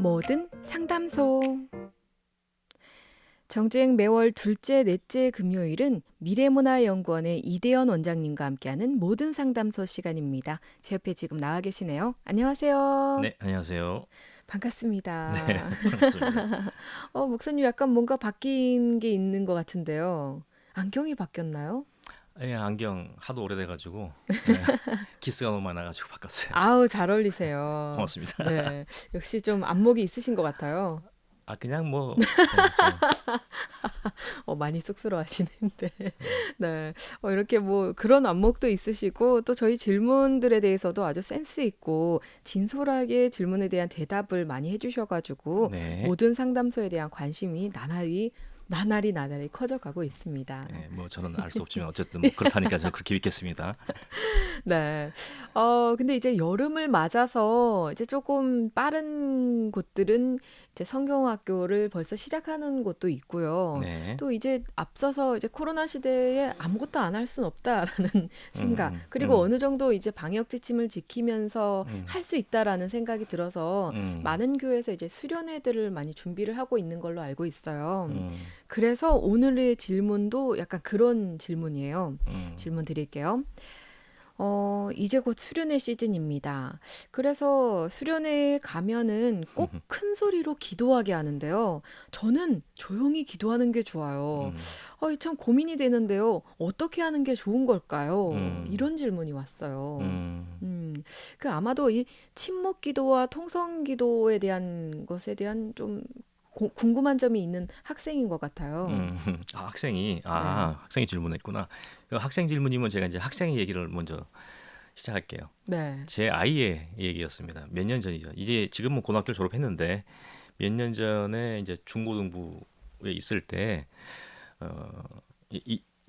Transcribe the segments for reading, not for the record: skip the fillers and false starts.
뭐든 상담소. 정주행 매월 둘째, 넷째 금요일은 미래문화연구원의 이대현 원장님과 함께하는 모든 상담소 시간입니다. 제 옆에 지금 나와 계시네요. 안녕하세요. 네, 안녕하세요. 네, 반갑습니다. 반갑습니다. 목사님 약간 뭔가 바뀐 게 있는 것 같은데요. 안경이 바뀌었나요? 예, 안경 하도 오래돼가지고 예, 기스가 너무 많아가지고 바꿨어요. 아우, 잘 어울리세요. 고맙습니다. 네, 역시 좀 안목이 있으신 것 같아요. 아, 그냥 뭐 좀 많이 쑥스러워하시는데. 예, 네. 이렇게 뭐 그런 안목도 있으시고 또 저희 질문들에 대해서도 아주 센스 있고 진솔하게 질문에 대한 대답을 많이 해주셔가지고 네, 모든 상담소에 대한 관심이 나날이 커져가고 있습니다. 예, 뭐 저는 알 수 없지만 어쨌든 뭐 그렇다니까 저는 그렇게 믿겠습니다. 네. 근데 이제 여름을 맞아서 이제 조금 빠른 곳들은 이제 성경학교를 벌써 시작하는 곳도 있고요. 네, 또 이제 앞서서 이제 코로나 시대에 아무것도 안 할 순 없다라는 생각, 음, 그리고 음, 어느 정도 이제 방역 지침을 지키면서 음, 할 수 있다라는 생각이 들어서 음, 많은 교회에서 이제 수련회들을 많이 준비를 하고 있는 걸로 알고 있어요. 음, 그래서 오늘의 질문도 약간 그런 질문이에요. 음, 질문 드릴게요. 이제 곧 수련회 시즌입니다. 그래서 수련회에 가면은 꼭 큰 소리로 기도하게 하는데요. 저는 조용히 기도하는 게 좋아요. 음, 참 고민이 되는데요. 어떻게 하는 게 좋은 걸까요? 음, 이런 질문이 왔어요. 음. 아마도 이 침묵 기도와 통성 기도에 대한 것에 대한 좀 궁금한 점이 있는 학생인 것 같아요. 네. 학생이 질문했구나. 그 학생 질문이면 제가 이제 학생의 얘기를 먼저 시작할게요. 네. 제 아이의 얘기였습니다. 몇 년 전이죠. 이제 지금은 고등학교를 졸업했는데 몇 년 전에 이제 중고등부에 있을 때 어,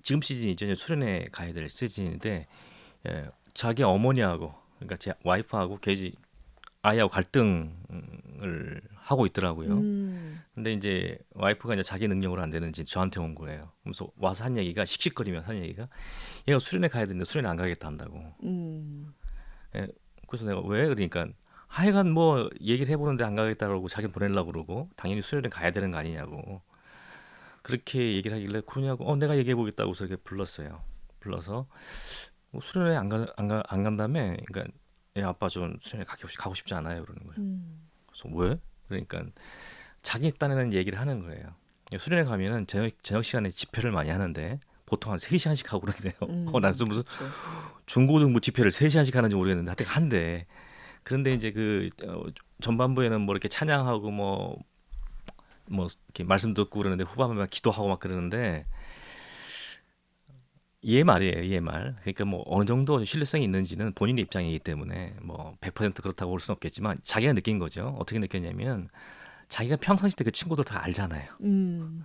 지금 시즌이죠. 이제 수련회 가야 될 시즌인데 자기 어머니하고 그러니까 제 와이프하고 걔 아이하고 갈등을 하고 있더라고요. 음, 근데 이제 와이프가 이제 자기 능력으로 안 되는지 저한테 온 거예요. 그래서 와서 한 얘기가 씩씩거리면서 한 얘기가 얘가 수련회 가야 되는데 수련회 안 가겠다 한다고. 음, 예, 그래서 내가 왜 그러니까 하여간 뭐 얘기를 해보는데 안 가겠다 그러고 자기 보내려고 그러고 당연히 수련회 가야 되는 거 아니냐고 그렇게 얘기를 하길래 그러냐고 내가 얘기해 보겠다고 해서 이렇게 불렀어요. 불러서 뭐 수련회 안 간다며 그러니까 아빠 좀 수련회 가고 싶지 않아요 그러는 거예요. 음, 그래서 왜? 그러니까 자기 딴에는 얘기를 하는 거예요. 수련회 가면은 저녁 시간에 집회를 많이 하는데 보통 한 3시간씩 하고 그러는데요. 난 무슨 그렇죠. 중고등부 집회를 3시간씩 하는지 모르겠는데 하여튼 한대. 그런데 이제 전반부에는 뭐 이렇게 찬양하고 뭐 이렇게 말씀 듣고 그러는데 후반부에 막 기도하고 막 그러는데 얘 말이에요, 얘 말. 그러니까 뭐 어느 정도 신뢰성이 있는지는 본인의 입장이기 때문에 뭐 100% 그렇다고 볼 수는 없겠지만 자기가 느낀 거죠. 어떻게 느꼈냐면 자기가 평상시 때 그 친구들 다 알잖아요. 음,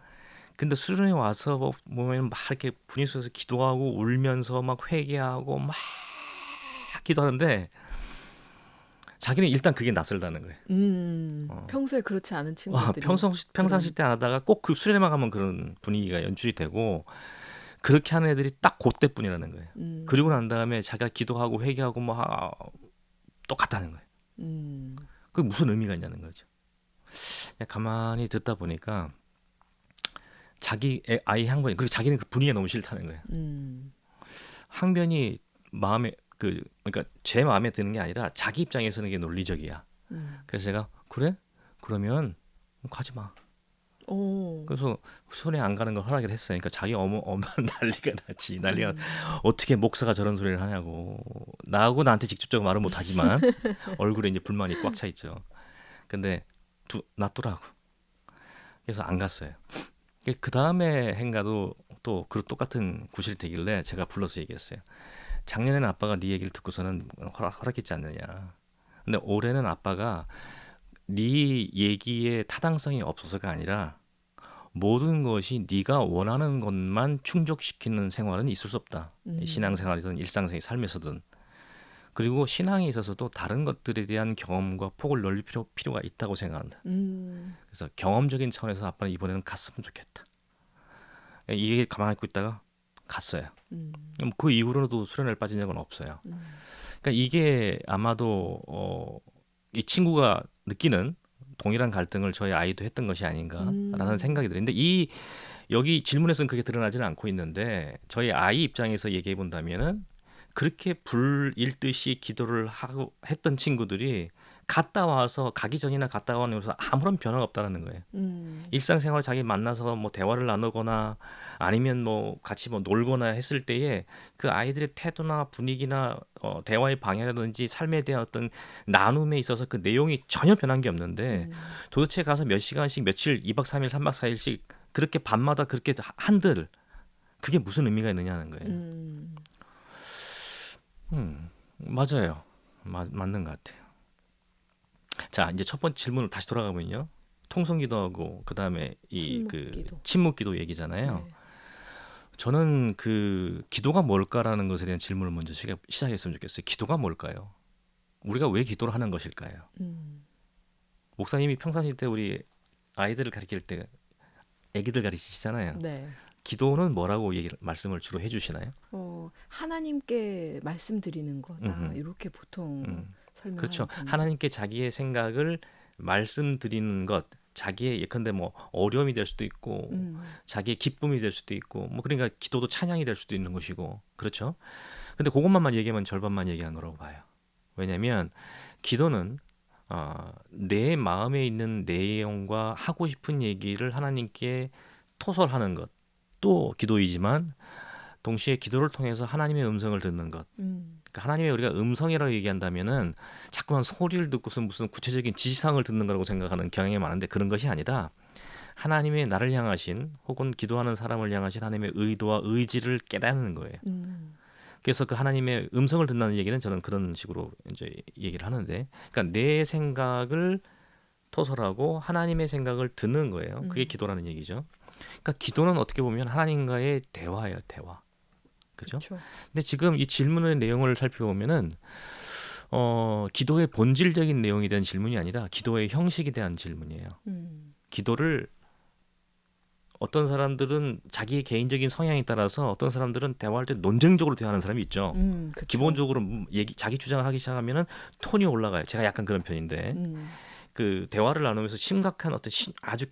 근데 수련회 와서 뭐 보면 막 이렇게 분위기 속에서 기도하고 울면서 막 회개하고 막 기도하는데 자기는 일단 그게 낯설다는 거예요. 어. 평소에 그렇지 않은 친구들이 평상시 그런, 때 안 하다가 꼭 그 수련회만 가면 그런 분위기가 연출이 되고 그렇게 하는 애들이 딱 그때뿐이라는 거예요. 그리고 음, 난 다음에 자기가 기도하고 회개하고 똑같다는 거예요. 음, 그게 무슨 의미가 있냐는 거죠. 그냥 가만히 듣다 보니까 아이 항변이 그리고 자기는 그 분위기가 너무 싫다는 거예요. 음, 항변이 마음에 그러니까 제 마음에 드는 게 아니라 자기 입장에서는 이게 논리적이야. 음. 그래서 제가 그래? 그러면 가지 마. 오, 그래서 손에 안 가는 걸 허락을 했어요. 그러니까 자기 어머 난리가 나지. 난리가 음, 어떻게 목사가 저런 소리를 하냐고. 나하고 나한테 직접적으로 말은 못 하지만 얼굴에 이제 불만이 꽉 차 있죠. 근데 놔두라고. 그래서 안 갔어요. 그 다음에 행가도 또 그 똑같은 구실이 되길래 제가 불러서 얘기했어요. 작년에는 아빠가 네 얘기를 듣고서는 허락했지 않느냐. 근데 올해는 아빠가 네 얘기에 타당성이 없어서가 아니라 모든 것이 네가 원하는 것만 충족시키는 생활은 있을 수 없다. 음, 신앙생활이든 일상생활 삶에서든. 그리고 신앙에 있어서도 다른 것들에 대한 경험과 폭을 넓힐 필요가 있다고 생각한다. 음, 그래서 경험적인 차원에서 아빠는 이번에는 갔으면 좋겠다. 이게 가만히 있고 있다가 갔어요. 음, 그럼 그 이후로도 수련회를 빠진 적은 없어요. 음, 그러니까 이게 아마도 이 친구가 느끼는 동일한 갈등을 저희 아이도 했던 것이 아닌가라는 음. 생각이 들어요. 근데 이 여기 질문에서는 그게 드러나지는 않고 있는데 저희 아이 입장에서 얘기해 본다면은 그렇게 불일듯이 기도를 하고 했던 친구들이 갔다 와서 가기 전이나 갔다 와서 아무런 변화가 없다는 거예요. 음. 일상생활 자기 만나서 뭐 대화를 나누거나 아니면 뭐 같이 뭐 놀거나 했을 때에 그 아이들의 태도나 분위기나 대화의 방향이라든지 삶에 대한 어떤 나눔에 있어서 그 내용이 전혀 변한 게 없는데 음. 도대체 가서 몇 시간씩 며칠 2박 3일 3박 4일씩 그렇게 밤마다 그렇게 한들 그게 무슨 의미가 있느냐는 거예요. 음. 맞아요. 맞는 것 같아요. 자, 이제 첫 번째 질문을 다시 돌아가면요. 통성기도하고 그다음에 이 그 침묵기도. 침묵기도 얘기잖아요. 네. 저는 그 기도가 뭘까라는 것에 대한 질문을 먼저 시작했으면 좋겠어요. 기도가 뭘까요? 우리가 왜 기도를 하는 것일까요? 음. 목사님이 평상시 때 우리 아이들을 가르칠 때 아기들 가르치시잖아요. 네. 기도는 뭐라고 말씀을 주로 해주시나요? 하나님께 말씀드리는 거다. 음흠, 이렇게 보통 음. 설명하는 그렇죠. 편이죠. 하나님께 자기의 생각을 말씀드리는 것, 자기의 예컨대 뭐 어려움이 될 수도 있고, 음. 자기의 기쁨이 될 수도 있고, 뭐 그러니까 기도도 찬양이 될 수도 있는 것이고, 그렇죠. 근데 그것만 얘기하면 절반만 얘기한 거라고 봐요. 왜냐하면 기도는 내 마음에 있는 내용과 하고 싶은 얘기를 하나님께 토설하는 것도 기도이지만 동시에 기도를 통해서 하나님의 음성을 듣는 것. 음. 그러니까 하나님의 우리가 음성이라고 얘기한다면은 자꾸만 소리를 듣고서 무슨 구체적인 지시사항을 듣는 거라고 생각하는 경향이 많은데 그런 것이 아니라 하나님의 나를 향하신 혹은 기도하는 사람을 향하신 하나님의 의도와 의지를 깨닫는 거예요. 음. 그래서 그 하나님의 음성을 듣는다는 얘기는 저는 그런 식으로 이제 얘기를 하는데, 그러니까 내 생각을 토설하고 하나님의 생각을 듣는 거예요. 그게 음. 기도라는 얘기죠. 그러니까 기도는 어떻게 보면 하나님과의 대화예요, 대화. 그죠? 그쵸. 근데 지금 이 질문의 내용을 살펴보면은 기도의 본질적인 내용에 대한 질문이 아니라 기도의 형식에 대한 질문이에요. 음. 기도를 어떤 사람들은 자기의 개인적인 성향에 따라서 어떤 사람들은 대화할 때 논쟁적으로 대화하는 사람이 있죠. 그쵸. 기본적으로 자기 주장을 하기 시작하면은 톤이 올라가요. 제가 약간 그런 편인데 음. 그 대화를 나누면서 심각한 어떤 아주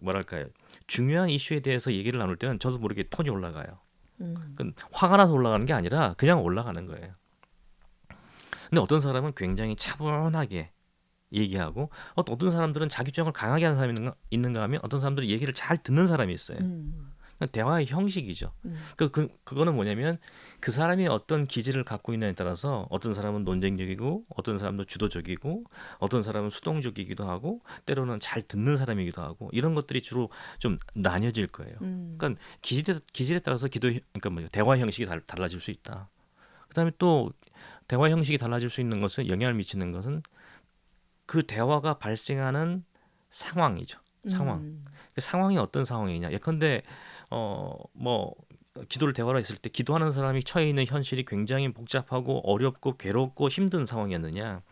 뭐랄까요, 중요한 이슈에 대해서 얘기를 나눌 때는 저도 모르게 톤이 올라가요. 음. 그 화가 나서 올라가는 게 아니라 그냥 올라가는 거예요. 근데 어떤 사람은 굉장히 차분하게 얘기하고 어떤 사람들은 자기 주장을 강하게 하는 사람이 있는가 하면 어떤 사람들은 얘기를 잘 듣는 사람이 있어요. 음. 그냥 대화의 형식이죠. 음. 그거는 뭐냐면 그 사람이 어떤 기질을 갖고 있느냐에 따라서 어떤 사람은 논쟁적이고 어떤 사람도 주도적이고 어떤 사람은 수동적이기도 하고 때로는 잘 듣는 사람이기도 하고 이런 것들이 주로 좀 나뉘어질 거예요. 음. 그러니까 기질에 따라서 그러니까 뭐 대화 형식이 달라질 수 있다. 그다음에 또 대화 형식이 달라질 수 있는 것은 영향을 미치는 것은 그 대화가 발생하는 상황이죠. 상황. 음. 그 상황이 어떤 상황이냐. 예컨대 뭐 기도를 대화로 했을 때 기도하는 사람이 처해 있는 현실이 굉장히 복잡하고 어렵고 괴롭고 힘든 상황이었느냐.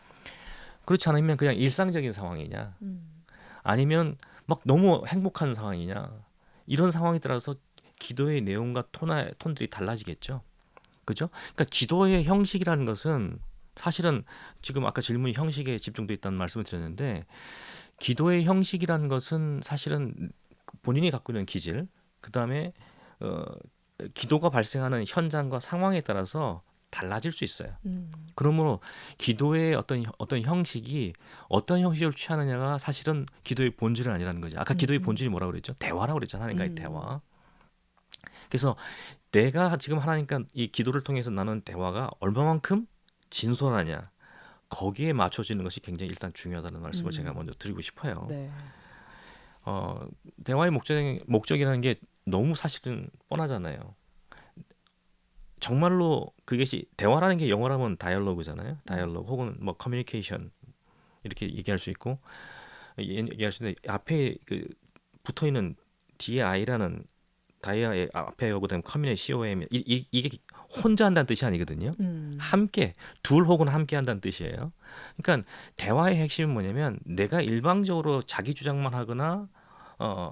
그렇지 않으면 그냥 일상적인 상황이냐. 음. 아니면 막 너무 행복한 상황이냐. 이런 상황에 따라서 기도의 내용과 톤들이 달라지겠죠. 그죠? 그러니까 기도의 형식이라는 것은 사실은 지금 아까 질문이 형식에 집중돼 있다는 말씀을 드렸는데 기도의 형식이라는 것은 사실은 본인이 갖고 있는 기질, 그다음에 어, 기도가 발생하는 현장과 상황에 따라서 달라질 수 있어요. 음. 그러므로 기도의 어떤 형식이 어떤 형식을 취하느냐가 사실은 기도의 본질은 아니라는 거죠. 아까 기도의 음. 본질이 뭐라고 그랬죠? 대화라고 그랬잖아요. 하나님과의 음. 대화. 그래서 내가 지금 하나님과 이 기도를 통해서 나눈 대화가 얼마만큼 진솔하냐 거기에 맞춰지는 것이 굉장히 일단 중요하다는 말씀을 제가 음. 먼저 드리고 싶어요. 네. 어, 대화의 목적이라는 게 너무 사실은 뻔하잖아요. 정말로 그것이 대화라는 게 영어로 하면 다이얼로그잖아요. 음. 다이얼로그 혹은 뭐 커뮤니케이션 이렇게 얘기할 수 있고 얘기할 수 있는데 앞에 그 붙어 있는 DI라는 다이아의 앞에 오고 그다음 커뮤니티 COM 이게 혼자 한다는 뜻이 아니거든요. 음. 함께 둘 혹은 함께 한다는 뜻이에요. 그러니까 대화의 핵심은 뭐냐면 내가 일방적으로 자기 주장만 하거나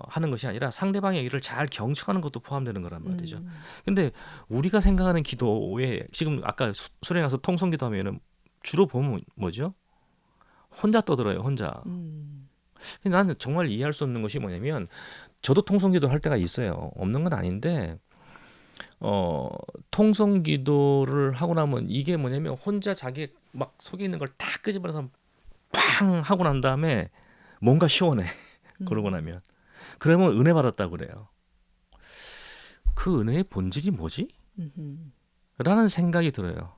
하는 것이 아니라 상대방의 얘기를 잘 경청하는 것도 포함되는 거란 말이죠. 음. 근데 우리가 생각하는 기도에 지금 아까 수련회 가서 통성기도 하면은 주로 보면 뭐죠? 혼자 떠들어요, 혼자. 음. 근데 나는 정말 이해할 수 없는 것이 뭐냐면 저도 통성기도를 할 때가 있어요. 없는 건 아닌데 어 통성기도를 하고 나면 이게 뭐냐면 혼자 자기 막 속에 있는 걸 다 끄집어내서 팡 하고 난 다음에 뭔가 시원해. 그러고 음. 나면 그러면 은혜 받았다고 그래요. 그 은혜의 본질이 뭐지? 음. 라는 생각이 들어요.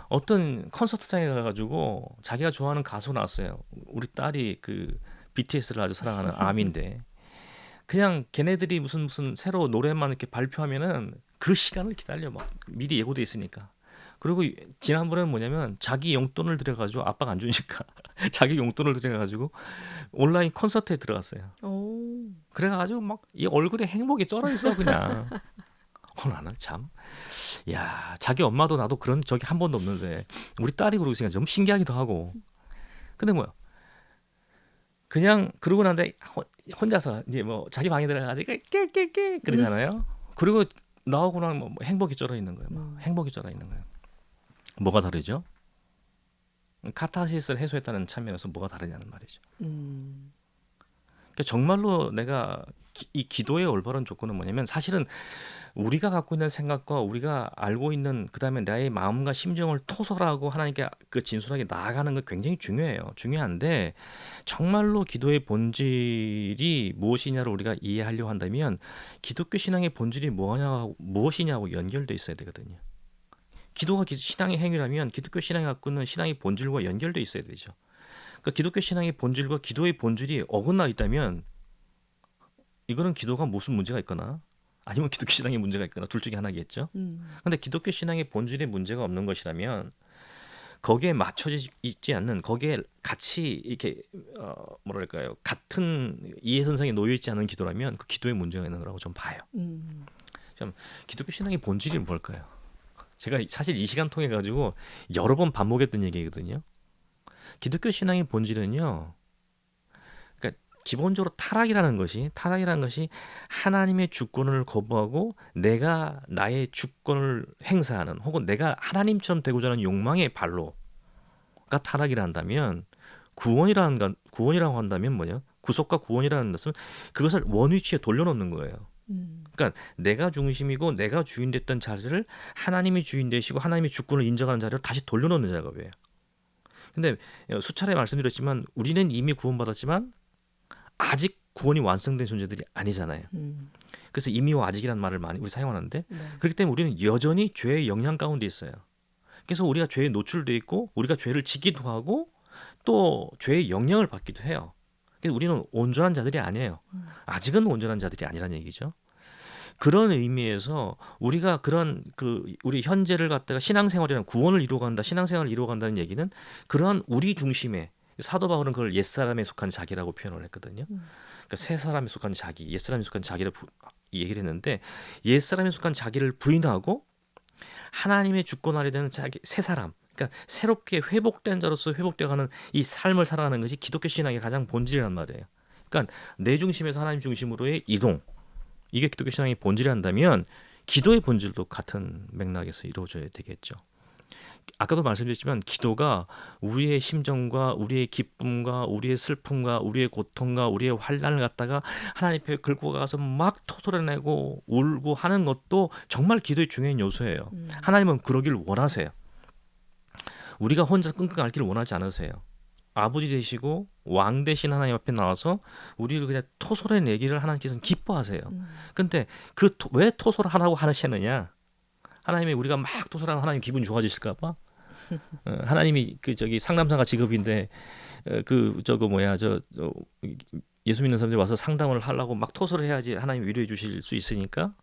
어떤 콘서트장에 가가지고 자기가 좋아하는 가수 나왔어요. 우리 딸이 그 BTS를 아주 사랑하는 아미인데 그냥 걔네들이 무슨 새로 노래만 이렇게 발표하면은 그 시간을 기다려 막 미리 예고돼 있으니까. 그리고 지난번에는 뭐냐면 자기 용돈을 들여가지고 아빠가 안 주니까 자기 용돈을 들여가지고 온라인 콘서트에 들어갔어요. 오. 그래가지고 막 이 얼굴에 행복이 쩔어 있어 그냥. 나는 참, 야 자기 엄마도 나도 그런 적이 한 번도 없는데 우리 딸이 그러고 있으니까 좀 신기하기도 하고. 근데 뭐야? 그냥 그러고 난데 혼자서 이제 뭐 자기 방에 들어가가지고 깨깨깨 음. 그러잖아요. 그리고 나오고 나면 뭐 행복이 쩔어 있는 거예요. 막 음. 행복이 쩔어 있는 거예요. 뭐가 다르죠? 카타르시스를 해소했다는 측면에서 뭐가 다르냐는 말이죠. 음. 그러니까 정말로 내가 이 기도의 올바른 조건은 뭐냐면 사실은 우리가 갖고 있는 생각과 우리가 알고 있는 그다음에 나의 마음과 심정을 토설하고 하나님께 그 진솔하게 나아가는 건 굉장히 중요해요. 중요한데 정말로 기도의 본질이 무엇이냐를 우리가 이해하려고 한다면 기독교 신앙의 본질이 무엇이냐고 연결돼 있어야 되거든요. 기도가 신앙의 행위라면 기독교 신앙이 갖고 있는 신앙의 본질과 연결돼 있어야 되죠. 그러니까 기독교 신앙의 본질과 기도의 본질이 어긋나 있다면 이거는 기도가 무슨 문제가 있거나 아니면 기독교 신앙에 문제가 있거나 둘 중에 하나겠죠. 음. 근데 기독교 신앙의 본질에 문제가 없는 것이라면 거기에 맞춰져 있지 않는 거기에 같이 이렇게 뭐랄까요 같은 이해선상에 놓여 있지 않은 기도라면 그 기도에 문제가 있는 거라고 좀 봐요. 음. 참 기독교 신앙의 본질이 뭘까요? 제가 사실 이 시간 통해 가지고 여러 번 반복했던 얘기거든요. 기독교 신앙의 본질은요. 그러니까 기본적으로 타락이라는 것이 하나님의 주권을 거부하고 내가 나의 주권을 행사하는 혹은 내가 하나님처럼 되고자 하는 욕망의 발로가 타락이라 한다면 구원이라고 한다면 뭐냐? 구속과 구원이라는 것은 그것을 원위치에 돌려놓는 거예요. 음. 그러니까 내가 중심이고 내가 주인 됐던 자리를 하나님이 주인 되시고 하나님의 주권을 인정하는 자리로 다시 돌려놓는 작업이에요. 근데 수차례 말씀드렸지만 우리는 이미 구원받았지만 아직 구원이 완성된 존재들이 아니잖아요. 음. 그래서 이미와 아직이라는 말을 많이 우리 사용하는데 네. 그렇기 때문에 우리는 여전히 죄의 영향 가운데 있어요. 그래서 우리가 죄에 노출돼 있고 우리가 죄를 짓기도 하고 또 죄의 영향을 받기도 해요. 그래서 우리는 온전한 자들이 아니에요. 아직은 온전한 자들이 아니란 얘기죠. 그런 의미에서 우리가 그런 우리 현재를 갖다가 신앙생활이라는 구원을 이루어간다, 신앙생활을 이루어간다는 얘기는 그러한 우리 중심의 사도 바울은 그걸 옛사람에 속한 자기라고 표현을 했거든요. 그러니까 새 사람에 속한 자기, 옛사람에 속한 자기를 얘기를 했는데 옛사람에 속한 자기를 부인하고 하나님의 주권 아래 되는 자기 새 사람, 그러니까 새롭게 회복된 자로서 회복되어가는 이 삶을 살아가는 것이 기독교 신앙의 가장 본질이란 말이에요. 그러니까 내 중심에서 하나님 중심으로의 이동, 이게 기독교 신앙의 본질이란다면 기도의 본질도 같은 맥락에서 이루어져야 되겠죠. 아까도 말씀드렸지만 기도가 우리의 심정과 우리의 기쁨과 우리의 슬픔과 우리의 고통과 우리의 환난을 갖다가 하나님 앞에 긁고 가서 막 토설해내고 울고 하는 것도 정말 기도의 중요한 요소예요. 하나님은 그러길 원하세요. 우리가 혼자 끙끙 앓기를 원하지 않으세요. 아버지 되시고 왕 되신 하나님 앞에 나와서 우리를 그냥 토설해내기를 하나님께서는 기뻐하세요. 근데 왜 토설하라고 하시느냐? 하나님이 우리가 막 토설하면 하나님 기분 좋아지실까 봐. 하나님이 상담사가 직업인데 예수 믿는 사람들이 와서 상담을 하려고 막 토설을 해야지 하나님 위로해 주실 수 있으니까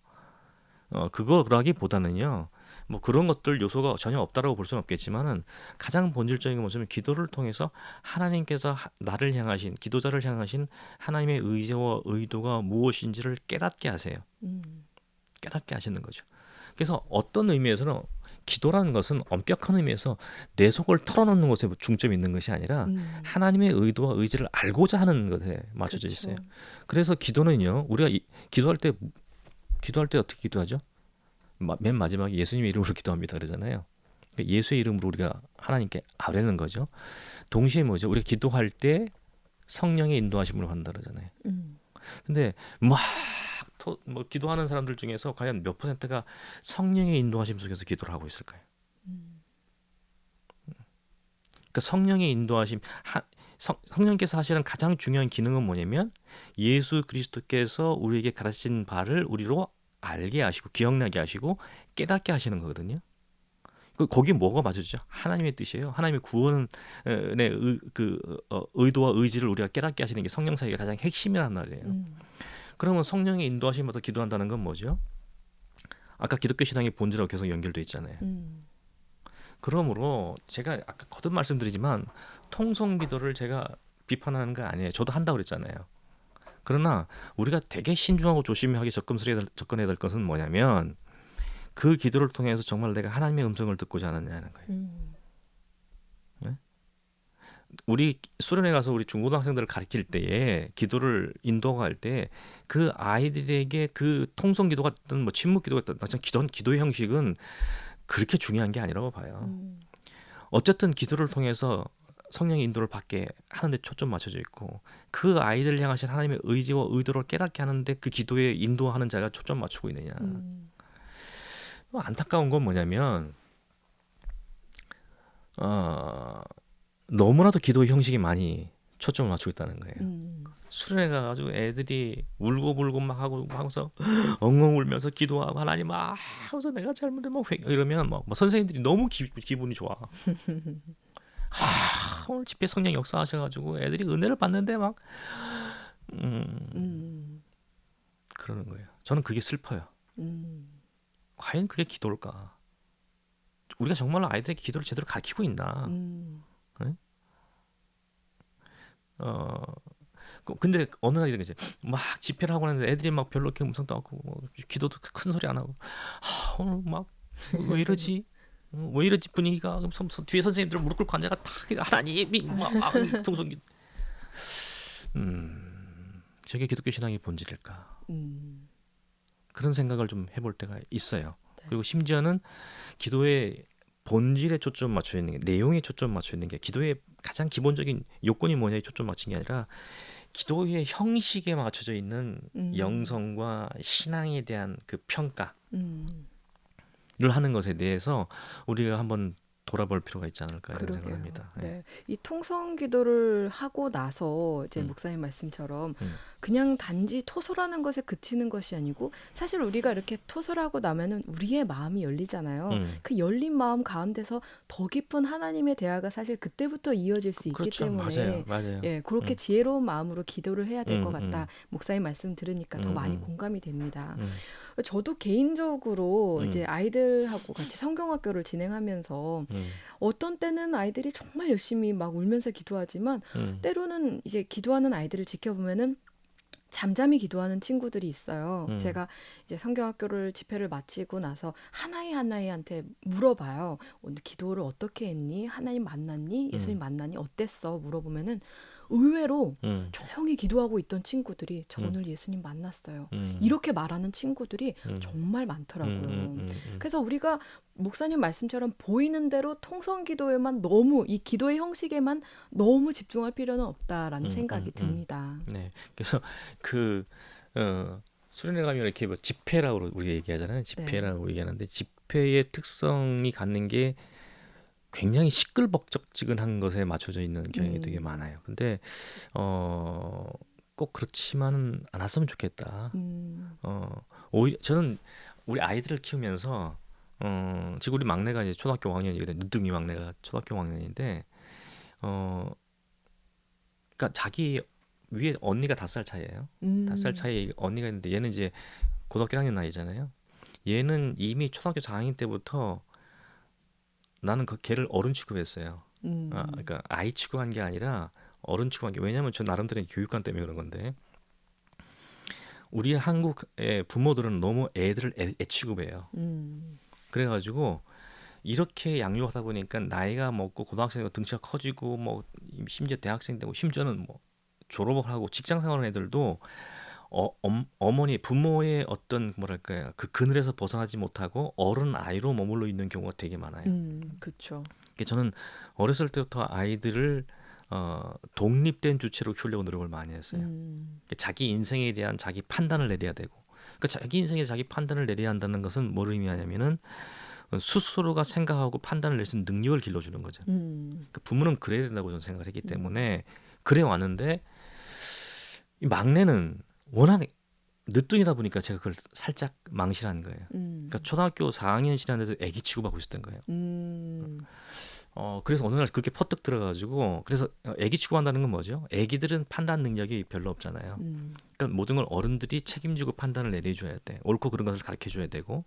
그거라기보다는요. 뭐 그런 것들 요소가 전혀 없다라고 볼 수는 없겠지만은 가장 본질적인 것은 기도를 통해서 하나님께서 나를 향하신 기도자를 향하신 하나님의 의지와 의도가 무엇인지를 깨닫게 하세요. 깨닫게 하시는 거죠. 그래서 어떤 의미에서는 기도라는 것은 엄격한 의미에서 내 속을 털어놓는 것에 중점이 있는 것이 아니라 하나님의 의도와 의지를 알고자 하는 것에 맞춰져 있어요. 그쵸. 그래서 기도는요. 우리가 기도할 때 어떻게 기도하죠? 맨 마지막에 예수님의 이름으로 기도합니다 그러잖아요. 그러니까 예수의 이름으로 우리가 하나님께 아뢰는 거죠. 동시에 뭐죠? 우리가 기도할 때 성령의 인도하심으로 한다 그러잖아요. 음. 근데 막 기도하는 사람들 중에서 과연 몇 퍼센트가 성령의 인도하심 속에서 기도를 하고 있을까요? 음. 그러니까 성령의 인도하심, 성령께서 하시는 가장 중요한 기능은 뭐냐면 예수 그리스도께서 우리에게 가르친 바를 우리로 알게 하시고 기억나게 하시고 깨닫게 하시는 거거든요. 거기 뭐가 맞으죠? 하나님의 뜻이에요. 하나님의 구원의 의도와 의지를 우리가 깨닫게 하시는 게 성령 사역의 가장 핵심이란 말이에요. 음. 그러면 성령의 인도하심 받아 기도한다는 건 뭐죠? 아까 기독교 신앙의 본질하고 계속 연결돼 있잖아요. 음. 그러므로 제가 아까 거듭 말씀드리지만 통성 기도를 제가 비판하는 거 아니에요. 저도 한다고 그랬잖아요. 그러나 우리가 되게 신중하고 조심하게 접근해야 될 것은 뭐냐면 그 기도를 통해서 정말 내가 하나님의 음성을 듣고자 하느냐는 거예요. 음. 네? 우리 수련회 가서 우리 중고등학생들을 가르칠 때에 기도를 인도할 때 그 아이들에게 그 통성 기도 같은 뭐 침묵 기도 같은 기도의 형식은 그렇게 중요한 게 아니라고 봐요. 음. 어쨌든 기도를 통해서 성령의 인도를 받게 하는데 초점 맞춰져 있고 그 아이들을 향하신 하나님의 의지와 의도를 깨닫게 하는데 그 기도에 인도하는 자가 초점 맞추고 있느냐. 음. 안타까운 건 뭐냐면 어, 너무나도 기도의 형식이 많이 초점을 맞추고 있다는 거예요. 음. 수련회 가가지고 애들이 울고불고 막 하고서 엉엉 울면서 기도하고 하나님 하면서 내가 잘못되면 이러면 뭐 선생님들이 너무 기분이 좋아. 오늘 집회 성령 역사하셔가지고 애들이 은혜를 받는데 막 음. 그러는 거예요. 저는 그게 슬퍼요. 음. 과연 그게 기도일까? 우리가 정말로 아이들에게 기도를 제대로 가르치고 있나? 음. 네? 근데 어느 날 이런 거지. 막 집회를 하고 나는데 애들이 막 별로 이렇게 음성도 않고 기도도 큰 소리 안 하고 오늘 막 왜 이러지? 왜 이러지 분위기가? 그럼 뒤에 선생님들 무릎 꿇고 앉아가 다 하나님이 막 통성기. 저게 기독교 신앙의 본질일까? 음. 그런 생각을 좀 해볼 때가 있어요. 네. 그리고 심지어는 기도의 본질에 초점 맞춰 있는 게 내용에 초점 맞춰 있는 게 기도의 가장 기본적인 요건이 뭐냐에 초점 맞춘 게 아니라 기도의 형식에 맞춰져 있는 음. 영성과 신앙에 대한 그 평가를 음. 하는 것에 대해서 우리가 한번 돌아볼 필요가 있지 않을까 이런 생각을 그러게요. 합니다. 네. 이 통성 기도를 하고 나서 이제 음, 목사님 말씀처럼 음, 그냥 단지 토설하는 것에 그치는 것이 아니고 사실 우리가 이렇게 토설하고 나면은 우리의 마음이 열리잖아요. 음. 그 열린 마음 가운데서 더 깊은 하나님의 대화가 사실 그때부터 이어질 수 있기 그렇죠. 때문에 맞아요. 예, 그렇게 음, 지혜로운 마음으로 기도를 해야 될 것 음, 같다. 음, 목사님 말씀 들으니까 더 음, 많이 음, 공감이 됩니다. 음, 저도 개인적으로 이제 음, 아이들하고 같이 성경학교를 진행하면서 어떤 때는 아이들이 정말 열심히 막 울면서 기도하지만 음, 때로는 이제 기도하는 아이들을 지켜보면은 잠잠히 기도하는 친구들이 있어요. 음, 제가 이제 성경학교를 집회를 마치고 나서 하나이 하나이한테 물어봐요. 오늘 기도를 어떻게 했니? 하나님 만났니? 예수님 음, 만났니? 어땠어? 물어보면은 의외로 음, 조용히 기도하고 있던 친구들이 저 음, 오늘 예수님 만났어요. 음, 이렇게 말하는 친구들이 음, 정말 음, 많더라고요. 음. 그래서 우리가 목사님 말씀처럼 보이는 대로 통성 기도에만 너무 이 기도의 형식에만 너무 집중할 필요는 없다라는 음, 음, 생각이 음. 듭니다. 네. 그래서 그 수련회 가면 이렇게 뭐 집회라고 우리 얘기하잖아요. 네. 집회라고 얘기하는데 집회의 특성이 갖는 게 굉장히 시끌벅적지근한 것에 맞춰져 있는 경향이 되게 음. 많아요. 근데 어, 꼭 그렇지만은 않았으면 좋겠다. 음. 오히려 저는 우리 아이들을 키우면서 지금 우리 막내가 이제 초등학교 5학년이거든요. 늦둥이 막내가 초등학교 5학년인데 어, 그러니까 자기 위에 언니가 5살 차이예요. 5살 음. 차이 언니가 있는데 얘는 이제 고등학교 1학년 나이잖아요. 얘는 이미 초등학교 4학년 때부터 나는 그 걔를 어른 취급했어요. 음. 그러니까 아이 취급한 게 아니라 어른 취급한 게 왜냐면 저 나름대로 교육관 때문에 그런 건데 우리 한국의 부모들은 너무 애들을 애 취급해요. 음. 그래가지고 이렇게 양육하다 보니까 나이가 먹고 고등학생이고 등치가 커지고 뭐 심지어 대학생 되고 심지어는 뭐 졸업을 하고 직장 생활하는 애들도 어머니 부모의 어떤 뭐랄까요 그 그늘에서 벗어나지 못하고 어른 아이로 머물러 있는 경우가 되게 많아요. 그쵸. 저는 어렸을 때부터 아이들을 독립된 주체로 키우려고 노력을 많이 했어요. 음. 자기 인생에 대한 자기 판단을 내려야 되고, 그러니까 자기 인생에 자기 판단을 내려야 한다는 것은 뭘 의미하냐면은 스스로가 생각하고 판단을 낼 수 있는 능력을 길러주는 거죠. 음. 그 부모는 그래야 된다고 저는 생각을 했기 음. 때문에 그래 왔는데, 이 막내는 워낙 늦둥이다 보니까 제가 그걸 살짝 망신한 거예요. 그러니까 음. 초등학교 4학년 지났는데도 애기 취급하고 있었던 거예요. 음. 그래서 어느 날 그렇게 퍼뜩 들어가지고, 그래서 애기 취급한다는 건 뭐죠? 애기들은 판단 능력이 별로 없잖아요. 음. 그러니까 모든 걸 어른들이 책임지고 판단을 내려줘야 돼. 옳고 그른 것을 가르쳐 줘야 되고.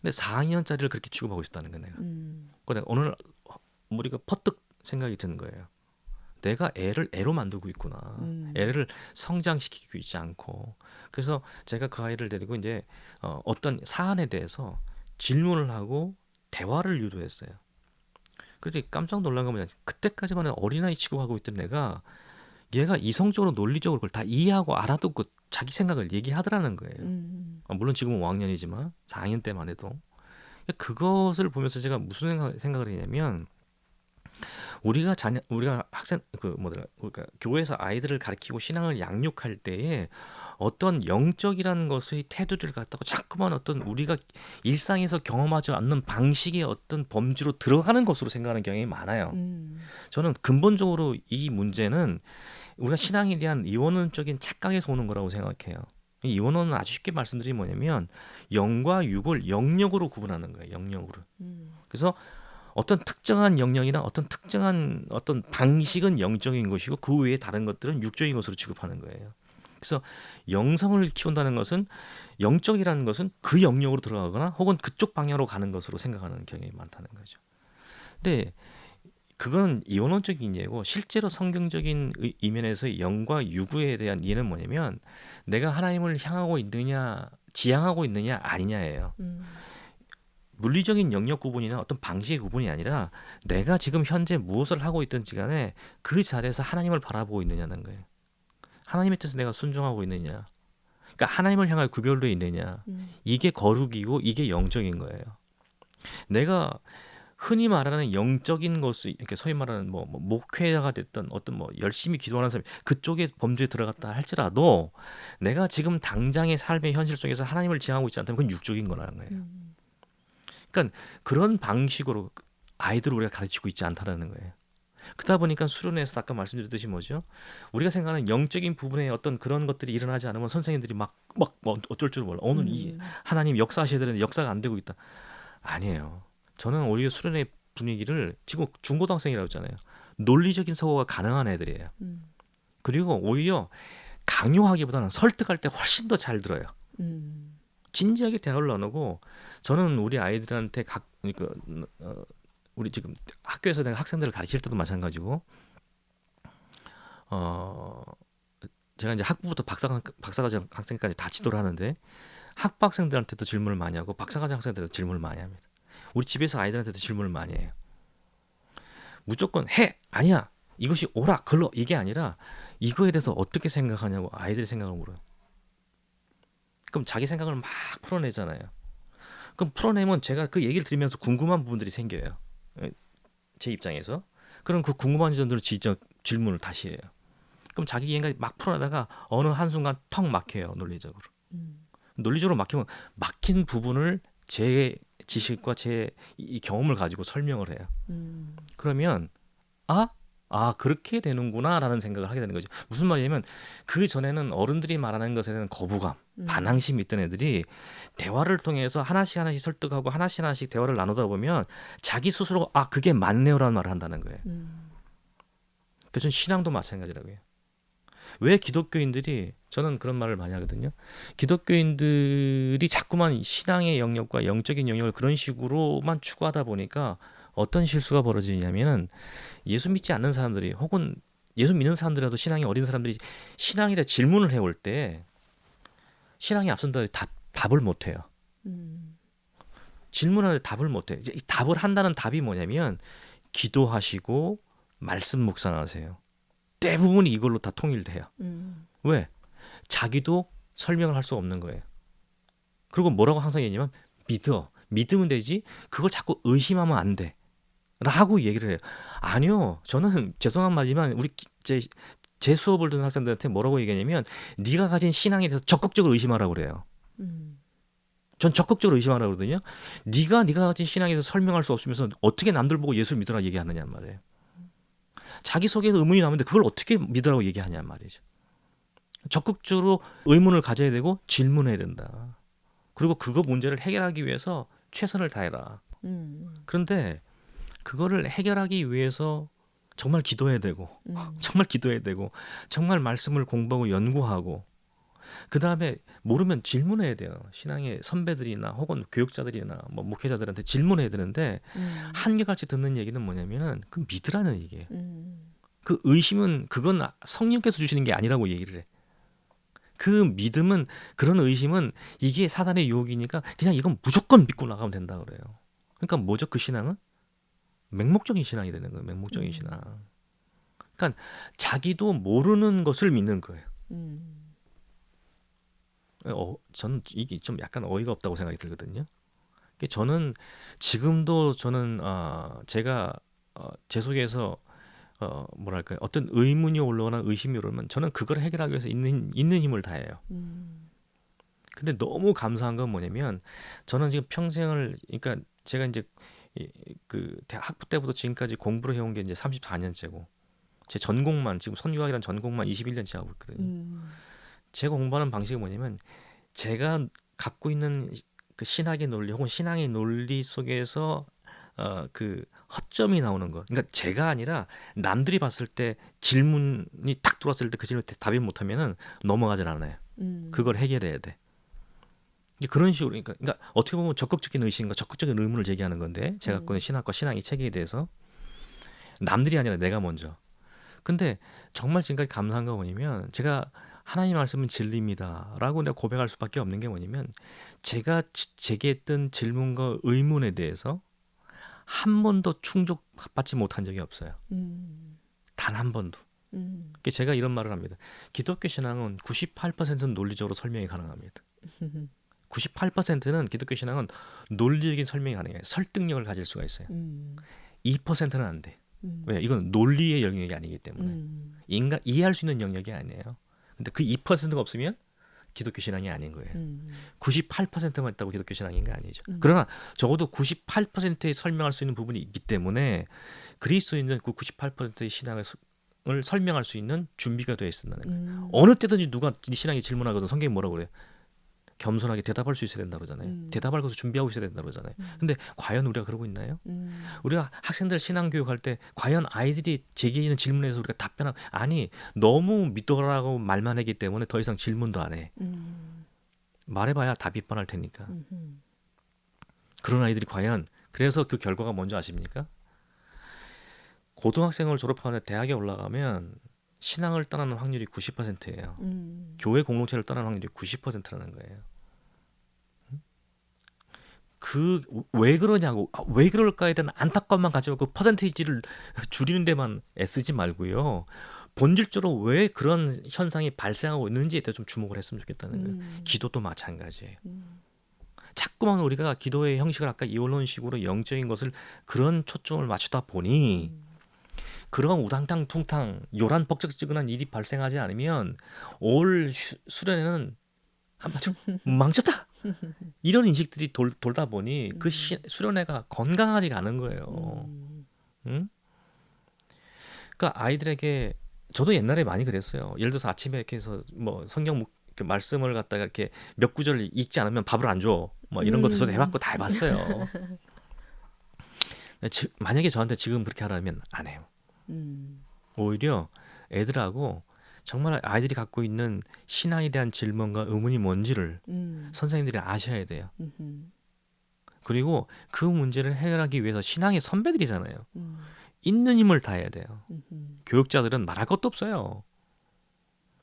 근데 4학년짜리를 그렇게 취급하고 있었다는 거예요. 내가. 음. 그래 어느 날 머리가 퍼뜩 생각이 드는 거예요. 내가 애를 애로 만들고 있구나. 음. 애를 성장시키고 있지 않고. 그래서 제가 그 아이를 데리고 이제 어떤 사안에 대해서 질문을 하고 대화를 유도했어요. 그런데 깜짝 놀란 건 뭐냐? 그때까지만 해도 어린아이 취급하고 있던 내가, 얘가 이성적으로 논리적으로 그걸 다 이해하고 알아듣고 자기 생각을 얘기하더라는 거예요. 음. 물론 지금은 5학년이지만 4학년 때만 해도. 그것을 보면서 제가 무슨 생각을 했냐면, 우리가 학생 그 뭐더라, 그러니까 교회에서 아이들을 가르치고 신앙을 양육할 때에 어떤 영적이라는 것의 태도를 갖다가 자꾸만 어떤 우리가 일상에서 경험하지 않는 방식의 어떤 범주로 들어가는 것으로 생각하는 경향이 많아요. 음. 저는 근본적으로 이 문제는 우리가 신앙에 대한 이원론적인 착각에서 오는 거라고 생각해요. 이 이원론은 아주 쉽게 말씀드리면 뭐냐면, 영과 육을 영역으로 구분하는 거예요. 영역으로. 음. 그래서 어떤 특정한 영역이나 어떤 특정한 어떤 방식은 영적인 것이고 그 외에 다른 것들은 육적인 것으로 취급하는 거예요. 그래서 영성을 키운다는 것은, 영적이라는 것은 그 영역으로 들어가거나 혹은 그쪽 방향으로 가는 것으로 생각하는 경향이 많다는 거죠. 근데 그건 이원론적인 이해고, 실제로 성경적인 이면에서 영과 유구에 대한 이해는 뭐냐면, 내가 하나님을 향하고 있느냐 지향하고 있느냐 아니냐예요. 음. 물리적인 영역 구분이나 어떤 방식의 구분이 아니라, 내가 지금 현재 무엇을 하고 있든지 간에 그 자리에서 하나님을 바라보고 있느냐는 거예요. 하나님의 뜻에 내가 순종하고 있느냐, 그러니까 하나님을 향하여 구별되어 있느냐, 음. 이게 거룩이고 이게 영적인 거예요. 내가 흔히 말하는 영적인 것을, 이렇게 소위 말하는 뭐 목회자가 됐던 어떤 뭐 열심히 기도하는 사람이 그쪽의 범주에 들어갔다 할지라도, 내가 지금 당장의 삶의 현실 속에서 하나님을 지향하고 있지 않다면 그건 육적인 거라는 거예요. 음. 그러니까 그런 방식으로 아이들을 우리가 가르치고 있지 않다라는 거예요. 그러다 보니까 수련회에서 아까 말씀드렸듯이 뭐죠? 우리가 생각하는 영적인 부분에 어떤 그런 것들이 일어나지 않으면 선생님들이 뭐 어쩔 줄 몰라. 오늘 이 음. 하나님 역사하셔야 되는데 역사가 안 되고 있다. 아니에요. 저는 오히려 수련회 분위기를, 지금 중고등학생이라고 했잖아요. 논리적인 사고가 가능한 애들이에요. 음. 그리고 오히려 강요하기보다는 설득할 때 훨씬 더 잘 들어요. 음. 진지하게 대화를 나누고, 저는 우리 아이들한테 그러니까 우리 지금 학교에서 내가 학생들을 가르칠 때도 마찬가지고, 어 제가 이제 학부부터 박사과정 학생까지 다 지도를 하는데, 학부학생들한테도 질문을 많이 하고 박사과정 학생들한테도 질문을 많이 합니다. 우리 집에서 아이들한테도 질문을 많이 해요. 무조건 해, 아니야, 이것이 옳아 글러, 이게 아니라 이거에 대해서 어떻게 생각하냐고 아이들의 생각을 물어요. 그럼 자기 생각을 막 풀어내잖아요. 그럼 풀어내면 제가 그 얘기를 들으면서 궁금한 부분들이 생겨요. 제 입장에서. 그럼 그 궁금한 점들을 질문을 다시 해요. 그럼 자기 생각이 막 풀어내다가 어느 한순간 턱 막혀요. 논리적으로. 음. 논리적으로 막히면 막힌 부분을 제 지식과 제 이 경험을 가지고 설명을 해요. 음. 그러면 그렇게 되는구나라는 생각을 하게 되는 거죠. 무슨 말이냐면, 그 전에는 어른들이 말하는 것에 대한 거부감, 음. 반항심이 있던 애들이 대화를 통해서 하나씩 하나씩 설득하고 하나씩 하나씩 대화를 나누다 보면 자기 스스로 그게 맞네요라는 말을 한다는 거예요. 음. 그래서 신앙도 마찬가지라고 해요. 왜 기독교인들이, 저는 그런 말을 많이 하거든요. 기독교인들이 자꾸만 신앙의 영역과 영적인 영역을 그런 식으로만 추구하다 보니까 어떤 실수가 벌어지냐면은, 예수 믿지 않는 사람들이 혹은 예수 믿는 사람들이라도 신앙이 어린 사람들이 신앙이라 질문을 해올 때 신앙이 앞선다 답을 못 해요. 음. 질문하는데 답을 못 해. 이제 이 답을 한다는 답이 뭐냐면, 기도하시고 말씀 묵상하세요. 대부분이 이걸로 다 통일돼요. 음. 왜? 자기도 설명을 할 수 없는 거예요. 그리고 뭐라고 항상 얘기하냐면, 믿으면 되지 그걸 자꾸 의심하면 안 돼. 라고 얘기를 해요. 아니요. 저는 죄송한 말이지만 제 수업을 듣는 학생들한테 뭐라고 얘기하냐면 네가 가진 신앙에 대해서 적극적으로 의심하라고 그래요. 음. 전 적극적으로 의심하라고 그러거든요. 네가 가진 신앙에 대해서 설명할 수 없으면서 어떻게 남들 보고 예수를 믿으라 얘기하느냐 말이에요. 자기 속에서 의문이 나오는데 그걸 어떻게 믿으라고 얘기하냐 말이죠. 적극적으로 의문을 가져야 되고 질문해야 된다. 그리고 그거 문제를 해결하기 위해서 최선을 다해라. 음. 그런데 그거를 해결하기 위해서 정말 기도해야 되고 음. 정말 기도해야 되고 정말 말씀을 공부하고 연구하고 그 다음에 모르면 질문해야 돼요. 신앙의 선배들이나 혹은 교육자들이나 뭐 목회자들한테 질문해야 되는데 음. 한결같이 듣는 얘기는 뭐냐면은 그 믿으라는 얘기예요. 음. 그 의심은 그건 성령께서 주시는 게 아니라고 얘기를 해. 그 믿음은 그런 의심은 이게 사단의 유혹이니까 그냥 이건 무조건 믿고 나가면 된다 그래요. 그러니까 뭐죠? 그 신앙은 맹목적인 신앙이 되는 거예요. 맹목적인 음. 신앙. 그러니까 자기도 모르는 것을 믿는 거예요. 음. 저는 이게 좀 약간 어이가 없다고 생각이 들거든요. 저는 지금도 저는 제가 제 속에서 뭐랄까요 어떤 의문이 올라오거나 의심이 올라오면 저는 그걸 해결하기 위해서 있는 힘을 다해요. 음. 근데 너무 감사한 건 뭐냐면 저는 지금 평생을 그러니까 제가 이제 그 학부 때부터 지금까지 공부를 해온 게 이제 34년째고 제 전공만 지금 선유학이라는 전공만 21년째 하고 있거든요. 음. 제가 공부하는 방식이 뭐냐면 제가 갖고 있는 그 신학의 논리 혹은 신앙의 논리 속에서 그 허점이 나오는 거. 그러니까 제가 아니라 남들이 봤을 때 질문이 딱 들어왔을 때 그 질문 답이 못하면은 넘어가질 않아요. 음. 그걸 해결해야 돼. 이제 그런 식으로 그러니까 어떻게 보면 적극적인 의심과 적극적인 의문을 제기하는 건데 제가 갖고 있는 음. 신학과 신앙의 체계에 대해서 남들이 아니라 내가 먼저. 근데 정말 지금까지 감사한 거 뭐냐면 제가 하나님 말씀은 진리입니다라고 내가 고백할 수밖에 없는 게 뭐냐면 제가 제기했던 질문과 의문에 대해서 한 번도 충족받지 못한 적이 없어요. 음. 단 한 번도. 음. 제가 이런 말을 합니다. 기독교 신앙은 98%는 논리적으로 설명이 가능합니다. 98%는 기독교 신앙은 논리적인 설명이 가능해요. 설득력을 가질 수가 있어요. 음. 2%는 안 돼. 음. 왜? 이건 논리의 영역이 아니기 때문에. 음. 인간 이해할 수 있는 영역이 아니에요. 근데 그 2%가 없으면 기독교 신앙이 아닌 거예요. 음. 98%만 있다고 기독교 신앙인 게 아니죠. 음. 그러나 적어도 98%의 설명할 수 있는 부분이 있기 때문에 그리스도인은 그 98%의 신앙을 설명할 수 있는 준비가 되어 있다는 거예요. 어느 때든지 누가 네 신앙에 질문하거든 성경이 뭐라고 그래요? 겸손하게 대답할 수 있어야 된다 그러잖아요. 대답할 것을 준비하고 있어야 된다 그러잖아요. 근데 과연 우리가 그러고 있나요? 우리가 학생들 신앙 교육할 때 과연 아이들이 제기하는 질문에서 우리가 답변하고 아니 너무 믿어라고 말만 하기 때문에 더 이상 질문도 안 해. 말해봐야 답이 뻔할 테니까. 그런 아이들이 과연 그래서 그 결과가 뭔지 아십니까? 고등학생을 졸업하는 대학에 올라가면 신앙을 떠나는 확률이 90%예요. 교회 공동체를 떠나는 확률이 90%라는 거예요. 그 왜 그러냐고 왜 그럴까에 대한 안타까움만 가지고 그 퍼센테이지를 줄이는 데만 애쓰지 말고요. 본질적으로 왜 그런 현상이 발생하고 있는지에 대해 좀 주목을 했으면 좋겠다는 거예요. 기도도 마찬가지예요. 자꾸만 우리가 기도의 형식을 아까 이원론식으로 영적인 것을 그런 초점을 맞추다 보니 그런 우당탕 퉁탕 요란 벅적지근한 일이 발생하지 않으면 올 수련회는 한마디로 망쳤다 이런 인식들이 돌다 보니 그 수련회가 건강하지가 않은 거예요. 응? 그러니까 아이들에게 저도 옛날에 많이 그랬어요. 예를 들어서 아침에 이렇게 해서 뭐 성경 말씀을 갖다가 이렇게 몇 구절 읽지 않으면 밥을 안 줘. 뭐 이런 것도 저도 해봤고 다 해봤어요. 만약에 저한테 지금 그렇게 하라면 안 해요. 오히려 애들하고 정말 아이들이 갖고 있는 신앙에 대한 질문과 의문이 뭔지를 선생님들이 아셔야 돼요. 그리고 그 문제를 해결하기 위해서 신앙의 선배들이잖아요. 있는 힘을 다해야 돼요. 교육자들은 말할 것도 없어요.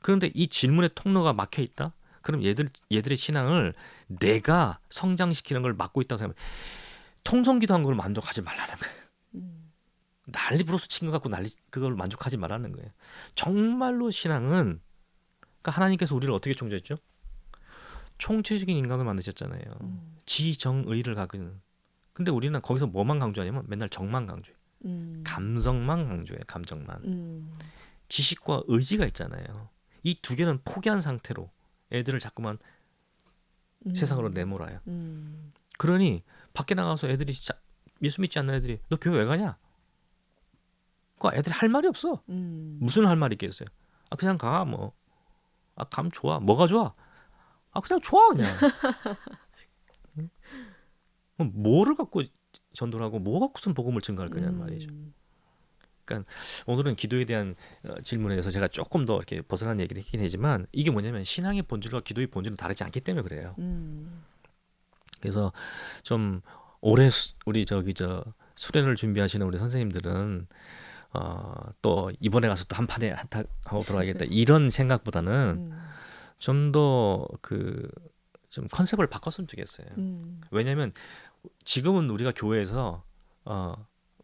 그런데 이 질문의 통로가 막혀 있다? 그럼 얘들의 신앙을 내가 성장시키는 걸 막고 있다고 생각하면 통성기도한 걸 만족하지 말라는 거예요. 난리 부르스 친 것 같고 그걸 만족하지 말라는 거예요. 정말로 신앙은 그러니까 하나님께서 우리를 어떻게 창조했죠? 총체적인 인간을 만드셨잖아요. 지정의를 갖고 있는. 근데 우리는 거기서 뭐만 강조하냐면 맨날 정만 강조해. 감성만 강조해요. 감정만. 음, 지식과 의지가 있잖아요. 이 두 개는 포기한 상태로 애들을 자꾸만 세상으로 음, 내몰아요. 음, 그러니 밖에 나가서 애들이 진짜 예수 믿지 않는 애들이 너 교회 왜 가냐? 그 애들이 할 말이 없어. 음, 무슨 할 말이 있겠어요? 아 그냥 가 뭐. 아 감 좋아. 뭐가 좋아? 아 그냥 좋아 그냥. 그럼 뭐를 갖고 전도를 하고 뭐 갖고선 복음을 증거할 거냐는 말이죠. 음, 그러니까 오늘은 기도에 대한 질문에 대해서 제가 조금 더 이렇게 벗어난 얘기를 했긴 하지만 이게 뭐냐면 신앙의 본질과 기도의 본질은 다르지 않기 때문에 그래요. 음, 그래서 좀 올해 우리 저기 저 수련을 준비하시는 우리 선생님들은 또 이번에 가서 또 한 판에 한타 하고 돌아가겠다 이런 생각보다는 음, 좀 더 그 좀 컨셉을 바꿨으면 좋겠어요. 왜냐하면 지금은 우리가 교회에서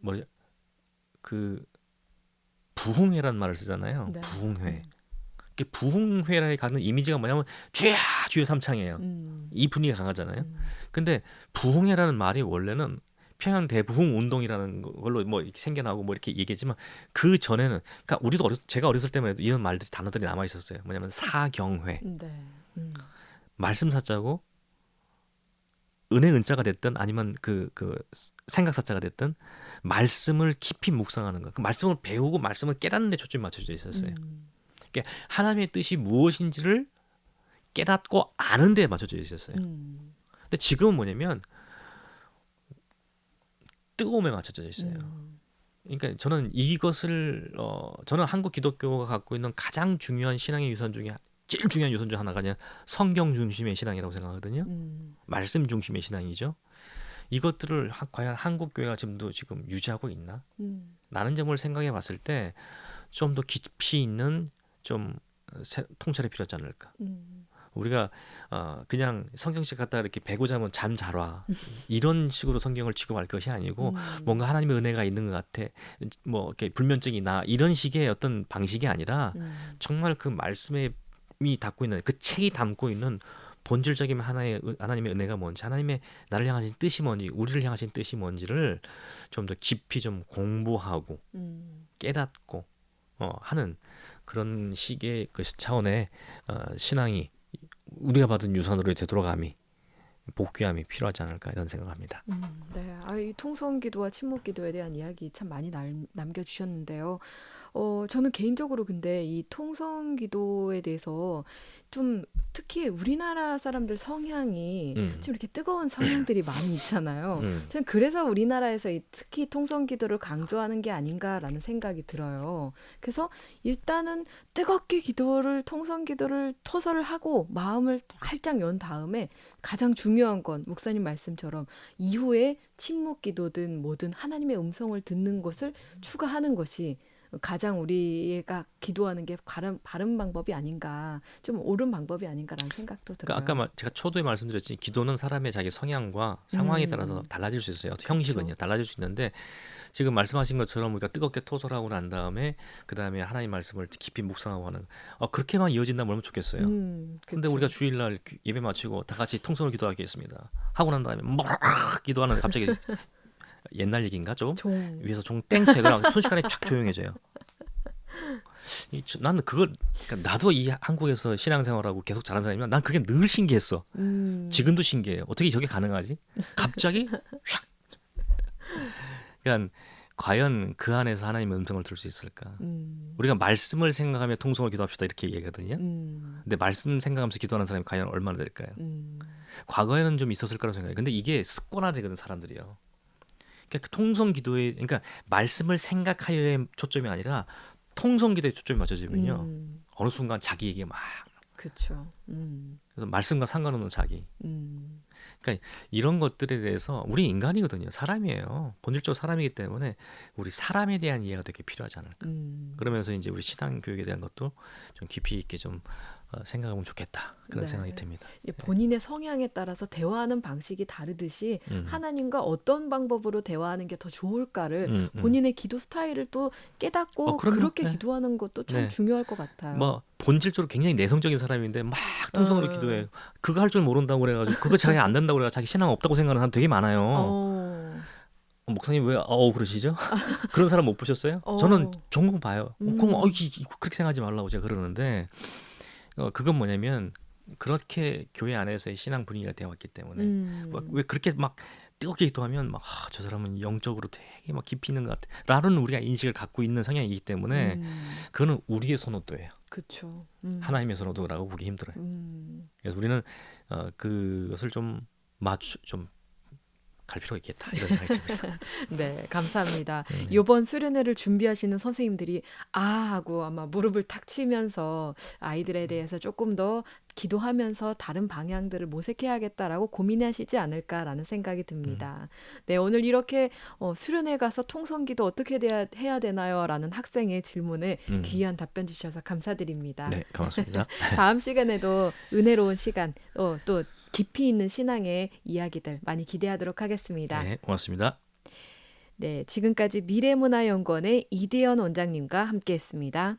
뭐지 그 부흥회란 말을 쓰잖아요. 네, 부흥회. 그 부흥회에 가는 이미지가 뭐냐면 주야 주여 삼창이에요. 음, 이 분위기가 강하잖아요. 음, 근데 부흥회라는 말이 원래는 평양 대부흥 운동이라는 걸로 뭐 이렇게 생겨나고 뭐 이렇게 얘기했지만 그 전에는 그러니까 우리도 제가 어렸을 때만 해도 이런 말들이 단어들이 남아 있었어요. 뭐냐면 사경회, 네, 말씀 사자고 은혜 은자가 됐든 아니면 그 생각 사자가 됐든 말씀을 깊이 묵상하는 거. 그 말씀을 배우고 말씀을 깨닫는 데 초점이 맞춰져 있었어요. 음, 그러니까 하나님의 뜻이 무엇인지를 깨닫고 아는 데 맞춰져 있었어요. 음, 근데 지금은 뭐냐면 뜨거움에 맞춰져 있어요. 음, 그러니까 저는 이것을 저는 한국 기독교가 갖고 있는 가장 중요한 신앙의 유산 중에 제일 중요한 유산 중 하나가 그냥 성경 중심의 신앙이라고 생각하거든요. 말씀 중심의 신앙이죠. 이것들을 과연 한국 교회가 지금 유지하고 있나? 라는 점을 생각해 봤을 때 좀 더 깊이 있는 좀 통찰이 필요하지 않을까. 음, 우리가 그냥 성경책 갖다 이렇게 베고 자면 잠 잘 와. 이런 식으로 성경을 취급할 것이 아니고 뭔가 하나님의 은혜가 있는 것 같아. 뭐 이렇게 불면증이 나 이런 식의 어떤 방식이 아니라 정말 그 말씀이 담고 있는 그 책이 담고 있는 본질적인 하나님의 은혜가 뭔지 하나님의 나를 향하신 뜻이 뭔지 우리를 향하신 뜻이 뭔지를 좀 더 깊이 좀 공부하고 깨닫고 하는 그런 식의 그 차원의 신앙이 우리가 받은 유산으로 되돌아감이 복귀함이 필요하지 않을까 이런 생각합니다. 네. 이 통성 기도와 침묵 기도에 대한 이야기 참 많이 남겨주셨는데요. 저는 개인적으로 근데 이 통성 기도에 대해서 좀 특히 우리나라 사람들 성향이 음, 좀 이렇게 뜨거운 성향들이 많이 있잖아요. 음, 저는 그래서 우리나라에서 이 특히 통성 기도를 강조하는 게 아닌가라는 생각이 들어요. 그래서 일단은 뜨겁게 통성 기도를 토설을 하고 마음을 활짝 연 다음에 가장 중요한 건 목사님 말씀처럼 이후에 침묵 기도든 뭐든 하나님의 음성을 듣는 것을 추가하는 것이 가장 우리가 기도하는 게 바른 방법이 아닌가, 좀 옳은 방법이 아닌가라는 생각도 그러니까 들어요. 아까 제가 초도에 말씀드렸지 기도는 사람의 자기 성향과 상황에 따라서 음, 달라질 수 있어요. 그쵸. 형식은요 달라질 수 있는데 지금 말씀하신 것처럼 우리가 뜨겁게 토설하고 난 다음에 그 다음에 하나님 말씀을 깊이 묵상하고 하는 그렇게만 이어진다면 얼마나 좋겠어요. 근데 우리가 그쵸. 주일날 예배 마치고 다 같이 통성으로 기도하겠습니다. 하고 난 다음에 막 기도하는 갑자기 옛날 얘기인가 좀 종. 위에서 종 땡채가 순식간에 쫙 조용해져요. 나는 그걸 그러니까 나도 이 한국에서 신앙생활하고 계속 자란 사람이면 난 그게 늘 신기했어. 음, 지금도 신기해요. 어떻게 저게 가능하지? 갑자기 샥. 그러니까 과연 그 안에서 하나님의 음성을 들을 수 있을까? 음, 우리가 말씀을 생각하며 통성을 기도합시다 이렇게 얘기하거든요. 음, 근데 말씀 생각하면서 기도하는 사람이 과연 얼마나 될까요? 음, 과거에는 좀 있었을 거라고 생각해요. 근데 이게 습관화되거든 사람들이요. 그러니까 그 통성 기도에 그러니까 말씀을 생각하여의 초점이 아니라 통성 기도에 초점이 맞춰지면요. 음, 어느 순간 자기에게 막 그쵸. 그래서 말씀과 상관없는 자기. 음, 그러니까 이런 것들에 대해서 우리 인간이거든요. 사람이에요. 본질적으로 사람이기 때문에 우리 사람에 대한 이해가 되게 필요하지 않을까. 음. 그러면서 이제 우리 신앙 교육에 대한 것도 좀 깊이 있게 좀 생각하면 좋겠다. 그런 생각이 네. 듭니다. 본인의 성향에 따라서 대화하는 방식이 다르듯이 음, 하나님과 어떤 방법으로 대화하는 게 더 좋을까를 음, 음. 본인의 기도 스타일을 또 깨닫고 그럼요. 그렇게 네. 기도하는 것도 참 네. 중요할 것 같아요. 뭐 본질적으로 굉장히 내성적인 사람인데 막 통성으로 어, 기도해. 그거 할 줄 모른다고 그래가지고 그거 자기 안 된다고 그래가 자기 신앙 없다고 생각하는 사람 되게 많아요. 어, 목사님 왜 그러시죠? 그런 사람 못 보셨어요? 저는 어. 종종 봐요. 그럼 음. 그렇게 생각하지 말라고 제가 그러는데 그건 뭐냐면 그렇게 교회 안에서의 신앙 분위기가 되어왔기 때문에 왜 그렇게 막 뜨겁게 기도하면 막 저 사람은 영적으로 되게 막 깊이 있는 것 같아라는 우리가 인식을 갖고 있는 성향이기 때문에 그거는 우리의 선호도예요. 그쵸. 하나님의 선호도라고 보기 힘들어요. 음. 그래서 우리는 그것을 좀 좀 갈 필요가 있겠다 이런 생각이 들고 있어요. 네, 감사합니다. 네. 요번 수련회를 준비하시는 선생님들이 아 하고 아마 무릎을 탁 치면서 아이들에 대해서 조금 더 기도하면서 다른 방향들을 모색해야겠다라고 고민하시지 않을까라는 생각이 음, 듭니다. 네, 오늘 이렇게 수련회 가서 통성기도 어떻게 해야 되나요? 라는 학생의 질문에 음. 귀한 답변 주셔서 감사드립니다. 네, 고맙습니다. 다음 시간에도 은혜로운 시간, 또 깊이 있는 신앙의 이야기들 많이 기대하도록 하겠습니다. 네, 고맙습니다. 네, 지금까지 미래문화연구원의 이대현 원장님과 함께했습니다.